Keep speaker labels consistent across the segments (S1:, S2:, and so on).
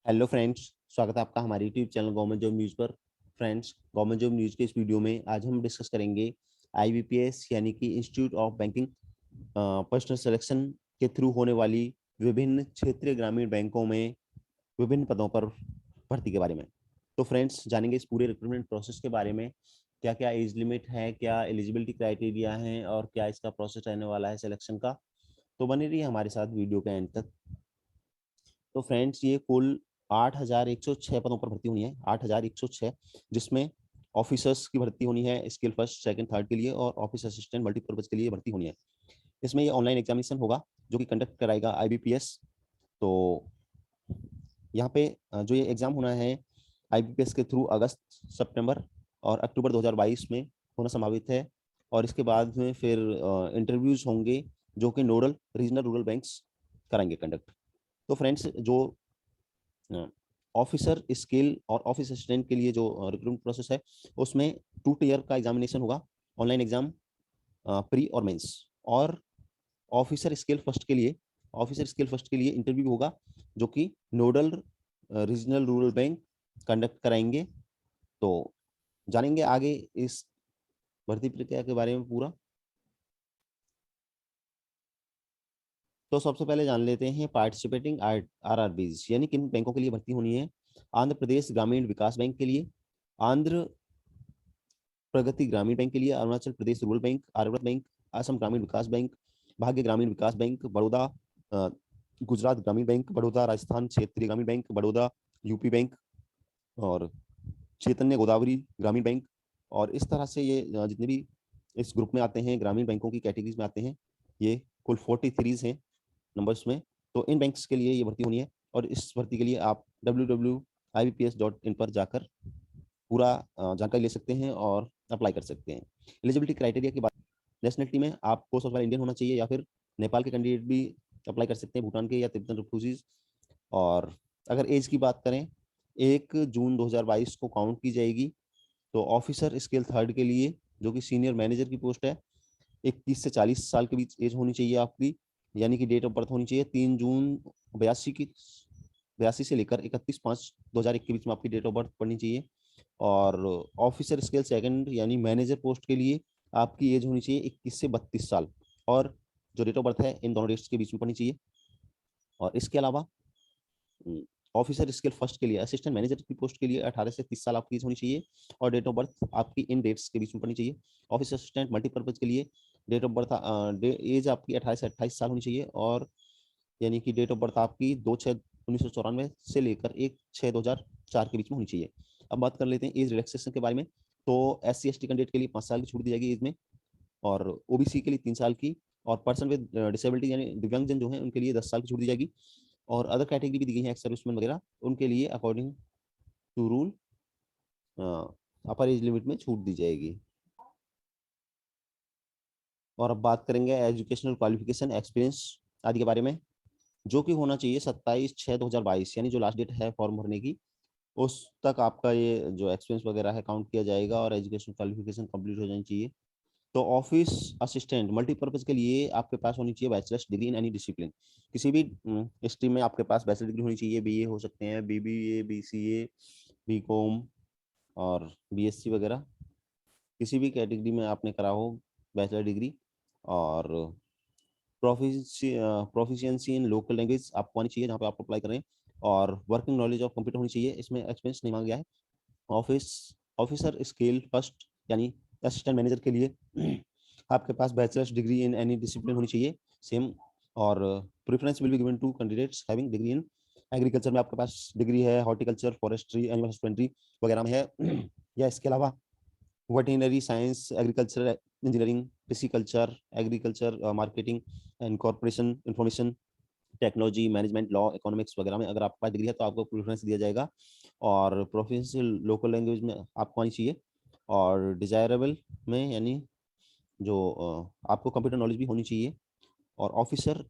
S1: Hello friends, स्वागत है आपका हमारे YouTube channel government job news पर। फ्रेंड्स, गवर्नमेंट जॉब न्यूज़ के इस वीडियो में आज हम डिस्कस करेंगे आईबीपीएस यानी कि institute of banking personal selection के थ्रू होने वाली विभिन्न क्षेत्रीय ग्रामीण बैंकों में विभिन्न पदों पर भर्ती के बारे में। तो फ्रेंड्स, जानेंगे इस पूरे रिक्रूटमेंट प्रोसेस के बारे में। क्या क्या एज लिमिट है, क्या एलिजिबिलिटी क्राइटेरिया है और क्या इसका प्रोसेस रहने वाला है सिलेक्शन का। तो बने रहिए हमारे साथ वीडियो के एंड तक। तो फ्रेंड्स, ये कुल 8,106 पदों पर भर्ती होनी है, 8,106, जिसमें ऑफिसर्स की भर्ती होनी है स्किल फर्स्ट सेकंड थर्ड के लिए, और ऑफिस असिस्टेंट मल्टीपर्पज के लिए भर्ती होनी है। इसमें ये ऑनलाइन एग्जामिनेशन होगा जो कि कंडक्ट कराएगा आईबीपीएस। तो यहाँ पे जो ये एग्जाम होना है आईबीपीएस के थ्रू अगस्त, सितंबर और अक्टूबर 2022 में होना संभावित है। और इसके बाद में फिर इंटरव्यूज होंगे जो कि नोडल रीजनल रूरल बैंक्स कराएंगे कंडक्ट। तो फ्रेंड्स, जो ऑफिसर स्किल और ऑफिस असिस्टेंट के लिए जो रिक्रूटमेंट प्रोसेस है उसमें 2 ईयर का एग्जामिनेशन होगा, ऑनलाइन एग्जाम, प्री और मेंस। और ऑफिसर स्किल फर्स्ट के लिए इंटरव्यू होगा जो कि nodal regional rural bank conduct कराएंगे। तो जानेंगे आगे इस भर्ती प्रक्रिया के बारे में पूरा। तो सबसे पहले जान लेते हैं पार्टिसिपेटिंग आरआरबीज यानी किन बैंकों के लिए भर्ती होनी है। आंध्र प्रदेश ग्रामीण विकास बैंक के लिए, आंध्र प्रगति ग्रामीण बैंक के लिए, Arunachal Pradesh rural bank, Aryavrat bank, Assam Gramin Vikas bank, भाग्य ग्रामीण विकास बैंक, बड़ौदा गुजरात ग्रामीण बैंक, बड़ौदा राजस्थान क्षेत्रीय ग्रामीण बैंक, बड़ौदा यूपी बैंक, और चैतन्य गोदावरी ग्रामीण बैंक। और इस तरह से ये जितने भी इस ग्रुप में आते हैं, ग्रामीण बैंकों की कैटेगरीज में आते हैं, ये कुल 43 हैं नंबर्स में। तो इन बैंक्स के लिए ये भर्ती होनी है। और इस भर्ती के लिए आप www.ibps.in पर जाकर पूरा जानकारी ले सकते हैं और अप्लाई कर सकते हैं। एलिजिबिलिटी क्राइटेरिया की बात, नेशनलिटी में आपको सबसे पहले इंडियन होना चाहिए या फिर नेपाल के कैंडिडेट भी अप्लाई कर सकते हैं, भूटान के या तिब्बतन रिफ्यूजीज। और अगर एज की बात करें, 1 जून 2022 को काउंट की जाएगी। तो ऑफिसर स्केल थर्ड के लिए जो कि सीनियर मैनेजर की पोस्ट है, 21 से 40 साल के बीच एज होनी चाहिए आपकी, यानी कि डेट ऑफ बर्थ होनी चाहिए 3 जून 82 से लेकर 31 5 2001 के बीच में आपकी डेट ऑफ बर्थ पड़नी चाहिए। और ऑफिसर स्केल सेकंड यानी मैनेजर पोस्ट के लिए आपकी एज होनी चाहिए 21 से 32 साल, और जो डेट ऑफ बर्थ है इन दोनों डेट्स के बीच में पड़नी चाहिए। और इसके अलावा ऑफिसर स्केल फर्स्ट के लिए असिस्टेंट मैनेजर की पोस्ट के लिए 18 से 30 साल आपकी एज होनी चाहिए, और डेट ऑफ बर्थ आपकी इन डेट्स के बीच में पड़नी चाहिए। ऑफिस असिस्टेंट मल्टीपर्पज के लिए डेट ऑफ बर्थ एज आपकी 18 से 28 साल होनी चाहिए, और यानी कि डेट ऑफ बर्थ आपकी 2/6/1994 से लेकर 1/6/2004 के बीच में होनी चाहिए। अब बात कर लेते हैं एज रिलैक्सेशन के बारे में। तो SC ST कैंडिडेट के लिए 5 साल की छूट दी जाएगी एज में, और ओबीसी के लिए 3 साल की, और पर्सन विद डिसेबिलिटी यानी दिव्यांगजन जो है उनके लिए 10 साल की छूट दी जाएगी। और अदर कैटेगरी भी दी गई है, एक्स सर्विसमैन वगैरह, उनके लिए according to rule upper age limit में छूट दी जाएगी। और अब बात करेंगे एजुकेशनल क्वालिफिकेशन एक्सपीरियंस आदि के बारे में, जो कि होना चाहिए 27/6/2022, यानी जो लास्ट डेट है फॉर्म भरने की उस तक आपका ये जो एक्सपीरियंस वगैरह है काउंट किया जाएगा, और एजुकेशन क्वालिफिकेशन कंप्लीट हो जानी चाहिए। तो ऑफिस असिस्टेंट मल्टीपर्पज के लिए आपके पास होनी चाहिए bachelors degree in any discipline, किसी भी स्ट्रीम में आपके पास बैचलर डिग्री होनी चाहिए। बीए हो सकते हैं, बीबीए, बीसीए, बीकॉम और बीएससी वगैरह, किसी भी कैटेगरी में आपने करा हो बैचलर डिग्री। और प्रोफिशिएंसी इन लोकल लैंग्वेज आपको आनी चाहिए जहाँ पे आप अप्लाई करें, और वर्किंग नॉलेज ऑफ कंप्यूटर होनी चाहिए, इसमें एक्सपीरियंस नहीं मांगा गया है। ऑफिस ऑफिसर स्केल फर्स्ट यानी असिस्टेंट मैनेजर के लिए आपके पास bachelors degree in any discipline होनी चाहिए सेम। और preference will be given to candidates having degree in agriculture में आपके पास डिग्री है, हॉर्टिकल्चर, फॉरेस्ट्री, एनिमल हस्बेंड्री वगैरह में है या इसके अलावा veterinary science, agriculture engineering, pisciculture, agriculture marketing and corporation information technology, management, law, economics वगैरह में अगर आपके पास डिग्री है तो आपको प्रेफरेंस दिया जाएगा। और प्रोफिशिएंसी लोकल लैंग्वेज में आपको आनी चाहिए, और डिजायरेबल में यानी जो आपको कंप्यूटर नॉलेज भी होनी चाहिए। और ऑफिसर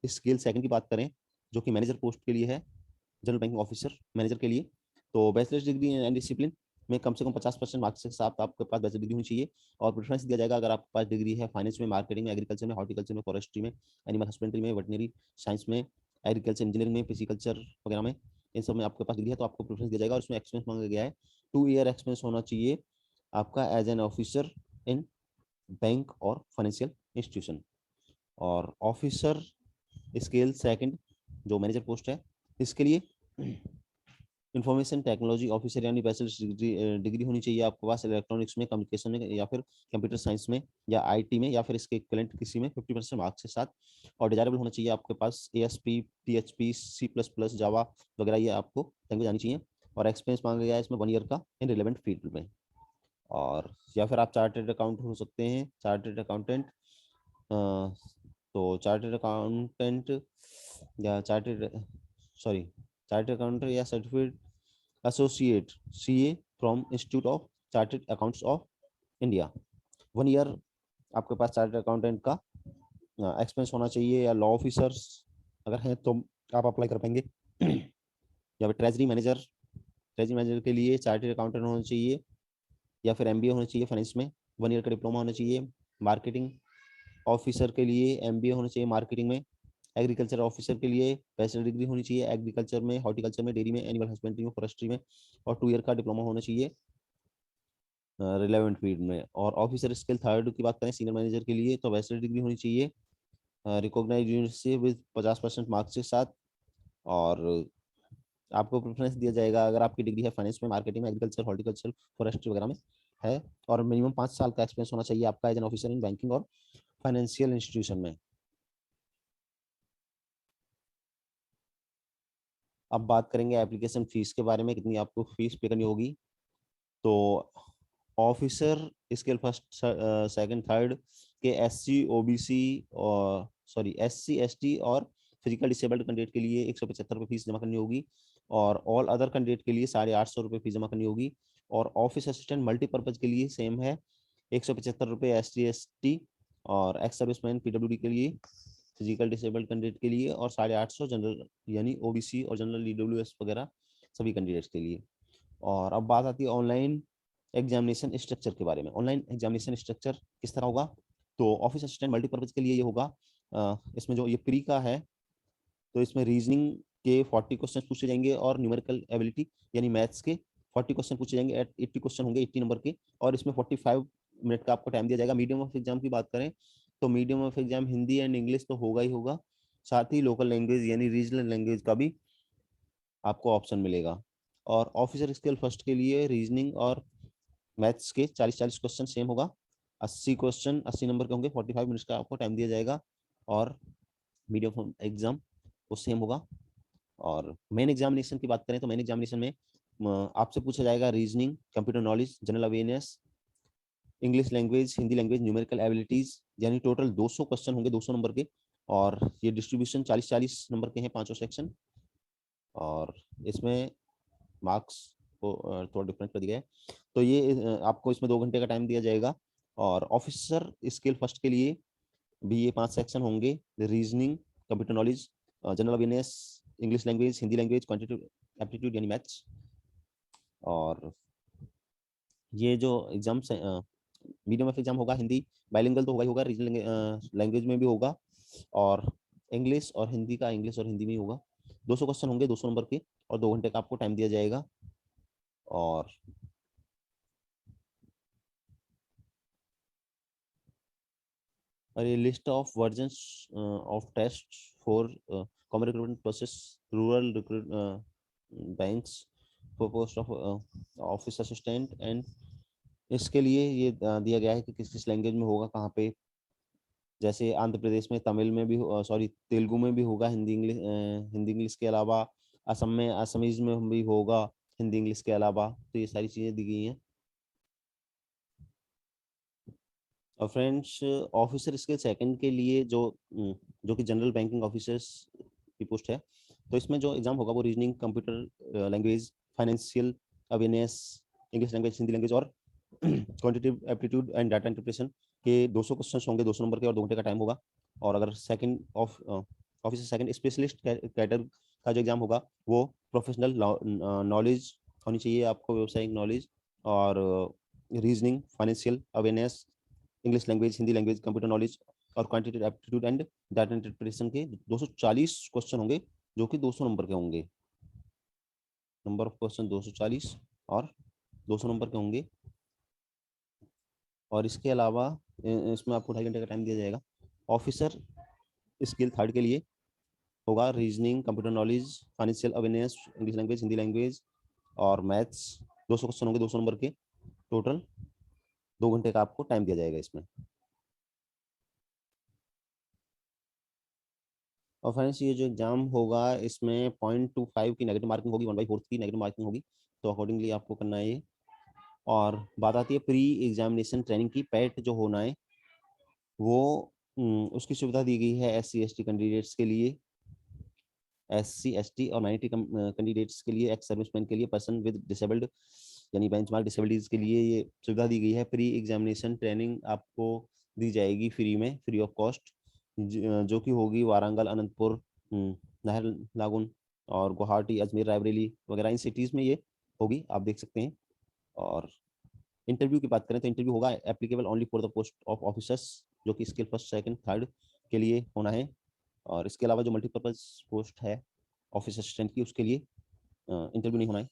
S1: स्केल सेकंड की बात करें जो कि मैनेजर पोस्ट के लिए है, जनरल बैंकिंग ऑफिसर मैनेजर के लिए, तो बैचलर्स डिग्री एंड डिसिप्लिन में कम से कम 50% मार्क्स के साथ आपके पास बैचलर डिग्री होनी चाहिए। और प्रेफरेंस दिया जाएगा अगर आपके पास डिग्री है फाइनेंस में, मार्केटिंग में, एग्रीकल्चर में, हॉर्टिकल्चर में, फॉरेस्ट्री में, एनिमल हस्बेंड्री में, वेटनरी साइंस में, एग्रीकल्चर इंजीनियरिंग में, फिजिकल्चर वगैरह में, इन सब में आपके पास डिग्री है तो आपको प्रेफरेंस दिया जाएगा। और इसमें एक्सपीरियंस मांगा गया है 2 ईयर एक्सपीरियंस होना चाहिए आपका as an officer in bank और फाइनेंशियल इंस्टीट्यूशन। और ऑफिसर स्केल सेकंड जो मैनेजर पोस्ट है, इसके लिए इंफॉर्मेशन टेक्नोलॉजी ऑफिसर यानी बैचलर्स डिग्री होनी चाहिए आपके पास इलेक्ट्रॉनिक्स में, कम्युनिकेशन में, या फिर कंप्यूटर साइंस में, या आईटी में, या फिर इसके इक्विवेलेंट किसी में 50% मार्क्स के साथ। और डिजायरेबल होना चाहिए आपके पास एएसपी, पीएचपी, C++, जावा वगैरह, ये आपको लैंग्वेज आनी चाहिए। और एक्सपीरियंस मांगा गया है इसमें 1 ईयर का इन रिलेवेंट फील्ड में। और या फिर आप चार्टर्ड अकाउंट हो सकते हैं, चार्टर्ड अकाउंटेंट। तो चार्टर्ड अकाउंटेंट या चार्टर्ड अकाउंटेंट या certificate associate CA from institute of chartered accounts of India. 1 year आपके पास चार्टर्ड अकाउंटेंट का एक्सपीरियंस होना चाहिए। या लॉ ऑफिसर्स अगर हैं तो आप अप्लाई कर पाएंगे। या फिर ट्रेजरी मैनेजर के लिए चार्टर्ड अकाउंटेंट होना चाहिए, या फिर एमबीए होना चाहिए फाइनेंस में, 1 ईयर का डिप्लोमा होना चाहिए। मार्केटिंग ऑफिसर के लिए एमबीए होना चाहिए मार्केटिंग में। एग्रीकल्चर ऑफिसर के लिए बैचलर डिग्री होनी चाहिए एग्रीकल्चर में, हॉर्टिकल्चर में, डेयरी में, एनिमल हस्बेंड्री में, फॉरेस्ट्री में। और 2 ईयर का डिप्लोमा होना चाहिए रिलेवेंट फील्ड में। और ऑफिसर स्किल थर्ड की बात करें सीनियर मैनेजर के लिए तो बैचलर डिग्री होनी चाहिए रिकॉग्नाइज यूनिवर्सिटी विद 50% मार्क्स के साथ। और आपको प्रेफरेंस दिया जाएगा अगर आपकी डिग्री है फाइनेंस में, मार्केटिंग में, एग्रीकल्चर, हॉर्टिकल्चर, फॉरेस्ट्री वगैरह में है। और मिनिमम 5 साल का एक्सपीरियंस होना चाहिए आपका as an officer in banking और फाइनेंशियल इंस्टीट्यूशन में। अब बात करेंगे एप्लीकेशन फीस के बारे में, कितनी आपको फीस पे करनी होगी। तो officer scale first, second, third के SC OBC और SC ST और फिजिकल डिसेबल्ड कैंडिडेट के लिए 175 रुपये फीस जमा करनी होगी। और ऑल अदर कैंडिडेट के लिए 850 रुपये फीस जमा करनी होगी। और ऑफिस असिस्टेंट मल्टीपर्पज के लिए सेम है 175 रुपये ST ST और एक्स सर्विसमैन PWD के लिए, फिजिकल डिसेबल्ड कैंडिडेट के लिए, और 850 जनरल यानी OBC और जनरल EWS वगैरह सभी कैंडिडेट्स के लिए। और अब बात आती है ऑनलाइन एग्जामिनेशन स्ट्रक्चर के बारे में। ऑनलाइन एग्जामिनेशन स्ट्रक्चर किस तरह होगा। तो ऑफिस असिस्टेंट मल्टीपर्पज के लिए ये होगा, इसमें जो ये प्री का है तो इसमें रीजनिंग के 40 क्वेश्चन पूछे जाएंगे और न्यूमेरिकल एबिलिटी यानी मैथ्स के 40 क्वेश्चन पूछे जाएंगे। 80 क्वेश्चन होंगे 80 नंबर के, और इसमें 45 मिनट का आपको टाइम दिया जाएगा। मीडियम ऑफ एग्जाम की बात करें तो medium of exam Hindi and English तो होगा ही होगा, साथ ही लोकल लैंग्वेज यानी रीजनल लैंग्वेज का भी आपको ऑप्शन मिलेगा। और ऑफिसर स्केल फर्स्ट के लिए रीजनिंग और मैथ्स के 40-40 क्वेश्चन सेम होगा। 80 क्वेश्चन 80 नंबर के होंगे, 45 मिनट्स का आपको टाइम दिया जाएगा। और मीडियम एग्जाम वो सेम होगा। और मेन एग्जामिनेशन की बात करें तो मेन एग्जामिनेशन में आपसे पूछा जाएगा reasoning, computer knowledge, general awareness, English language, Hindi language, numerical abilities, यानी टोटल 200 क्वेश्चन होंगे 200 नंबर के। और ये डिस्ट्रीब्यूशन 40-40 नंबर के हैं पांचों सेक्शन। और इसमें मार्क्स को थोड़ा डिफरेंट कर दिया है। तो ये आपको इसमें 2 घंटे का टाइम दिया जाएगा। और ऑफिसर स्केल फर्स्ट के लिए भी ये 5 सेक्शन होंगे, reasoning, computer knowledge, general awareness, English language, Hindi language, quantitative aptitude यानी मैथ्स। और ये जो एग्जाम्स मीडियम ऑफ एग्जाम होगा हिंदी, बाइलिंगुअल तो होगा ही होगा, रीजनल लैंग्वेज में भी होगा। और इंग्लिश और हिंदी का इंग्लिश और हिंदी में ही होगा। 200 क्वेश्चन होंगे 200 नंबर के, और 2 घंटे का आपको टाइम दिया जाएगा। और a list of versions of tests for common recruitment process, rural recruit banks for post of office assistant and इसके लिए ये दिया गया है कि किस किस लैंग्वेज में होगा कहाँ पे। जैसे आंध्र प्रदेश में तमिल में भी तेलुगु में भी होगा, हिंदी इंग्लिश के अलावा। असम में असमीज में भी होगा हिंदी इंग्लिश के अलावा। तो ये सारी चीज़ें दी गई हैं। और फ्रेंड्स ऑफिसर स्किल सेकंड के लिए जो कि जनरल बैंकिंग ऑफिसर्स की पोस्ट है, तो इसमें जो एग्जाम होगा वो reasoning, computer language, financial awareness, English language, Hindi language और quantitative aptitude and data interpretation के 200 क्वेश्चन होंगे 200 नंबर के, और 2 घंटे का टाइम होगा। और अगर second officer second specialist cadre का जो एग्जाम होगा वो प्रोफेशनल नॉलेज होनी चाहिए आपको, व्यवसायिक नॉलेज, और reasoning, financial awareness, English language, Hindi language, computer knowledge और quantitative aptitude and data interpretation के 240 क्वेश्चन होंगे जो कि 200 नंबर के होंगे। नंबर ऑफ क्वेश्चन 240 और 200 नंबर के होंगे। और इसके अलावा इसमें आपको 2.5 घंटे का टाइम दिया जाएगा। ऑफिसर स्किल थर्ड के लिए होगा reasoning, computer knowledge, financial awareness, English language, Hindi language और मैथ्स। 200 क्वेश्चन होंगे 200 नंबर के टोटल। 2 घंटे का आपको टाइम दिया जाएगा इसमें। और फ्रेंड्स ये जो एग्जाम होगा इसमें 0.25 की नेगेटिव मार्किंग होगी, 1/4 की नेगेटिव मार्किंग होगी, तो अकॉर्डिंगली आपको करना है ये। और बात आती है प्री एग्जामिनेशन ट्रेनिंग की। पैट जो होना है वो उसकी सुविधा दी गई है SC ST कैंडिडेट्स के लिए, SC ST और माइनॉरिटी कैंडिडेट्स के लिए, एक्स सर्विसमैन के लिए, पर्सन विद डिसेबल्ड यानी बेंचमार्क डिसेबिलिटीज के लिए ये सुविधा दी गई है। प्री एग्जामिनेशन ट्रेनिंग आपको दी जाएगी फ्री में, फ्री ऑफ कॉस्ट, जो कि होगी वारंगल, अनंतपुर, नाहरलागुन और गुवाहाटी, अजमेर, रायबरेली वगैरह इन सिटीज़ में ये होगी, आप देख सकते हैं। और इंटरव्यू की बात करें तो इंटरव्यू होगा applicable only for the post of officers, जो कि स्किल फर्स्ट सेकंड थर्ड के लिए होना है। और इसके अलावा जो मल्टीपर्पज पोस्ट है ऑफिस असिस्टेंट की, उसके लिए इंटरव्यू नहीं होना है।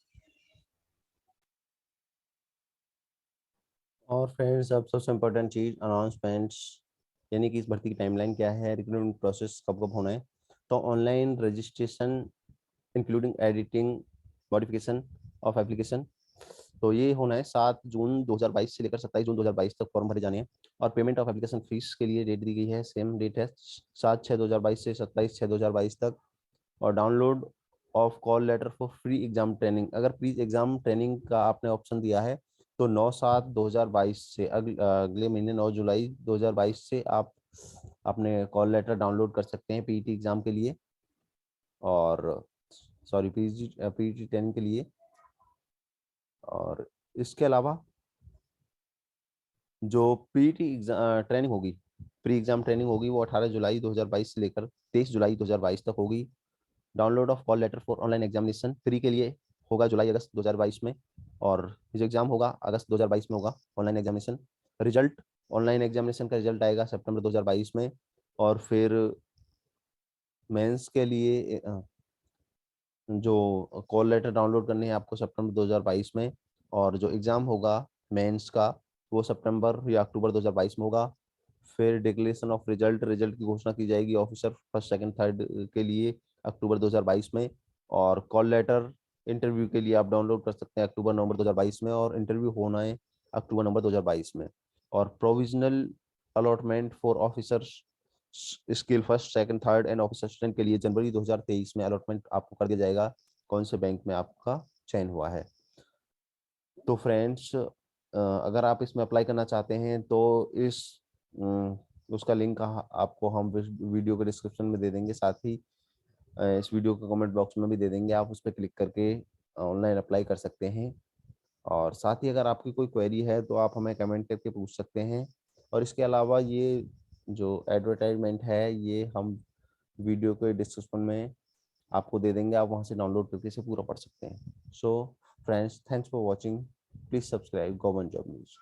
S1: और फ्रेंड्स अब सबसे इम्पोर्टेंट चीज़ अनाउंसमेंट्स, यानी कि इस भर्ती की टाइमलाइन क्या है, रिक्रूटमेंट प्रोसेस कब कब होना है। तो online registration including editing modification of application, तो ये होना है 7 जून 2022 से लेकर 27 जून 2022 तक फॉर्म भरे जाने हैं। और पेमेंट ऑफ एप्लीकेशन फीस के लिए डेट दी गई है, सेम डेट है 7/6/2022 से 27/6/2022 तक। और download of call letter for free exam training, अगर प्री एग्जाम ट्रेनिंग का आपने ऑप्शन दिया है तो 9/7/2022 से अगले महीने 9 जुलाई 2022 से आप अपने कॉल लेटर डाउनलोड कर सकते हैं पीईटी एग्जाम के लिए, और सॉरी पीईटी ट्रेनिंग के लिए। और इसके अलावा जो पीईटी ट्रेनिंग होगी, प्री एग्जाम ट्रेनिंग होगी, वो 18 जुलाई 2022 से लेकर 23 जुलाई 2022 तक होगी। Download of call letter for online examination pre के लिए होगा जुलाई अगस्त 2022 में, और जो एग्जाम होगा अगस्त 2022 में होगा online examination. Result online examination का रिजल्ट आएगा सितंबर 2022 में। और फिर मेंस के लिए जो कॉल लेटर डाउनलोड करने हैं आपको सितंबर 2022 में, और जो एग्ज़ाम होगा मेंस का वो सितंबर या अक्टूबर 2022 में होगा। फिर डिक्लेरेशन ऑफ रिजल्ट, रिजल्ट की घोषणा की जाएगी ऑफिसर फर्स्ट सेकंड थर्ड के लिए अक्टूबर 2022 में। और कॉल लेटर इंटरव्यू के लिए आप डाउनलोड कर सकते हैं अक्टूबर नवंबर 2022 में, और इंटरव्यू होना है अक्टूबर नवंबर 2022 में। और provisional allotment for officers skill first second third and office assistant के लिए जनवरी 2023 में अलॉटमेंट आपको कर दिया जाएगा, कौन से बैंक में आपका चयन हुआ है। तो फ्रेंड्स अगर आप इसमें अप्लाई करना चाहते हैं तो इस उसका लिंक आपको हम वीडियो के डिस्क्रिप्शन में दे देंगे, साथ ही इस वीडियो के कमेंट बॉक्स में भी दे देंगे, आप उस पर क्लिक करके ऑनलाइन अप्लाई कर सकते हैं। और साथ ही अगर आपकी कोई क्वेरी है तो आप हमें कमेंट करके पूछ सकते हैं। और इसके अलावा ये जो एडवर्टाइजमेंट है ये हम वीडियो के डिस्क्रिप्शन में आपको दे देंगे, आप वहां से डाउनलोड करके इसे पूरा पढ़ सकते हैं। So friends, thanks for watching, please subscribe government job news.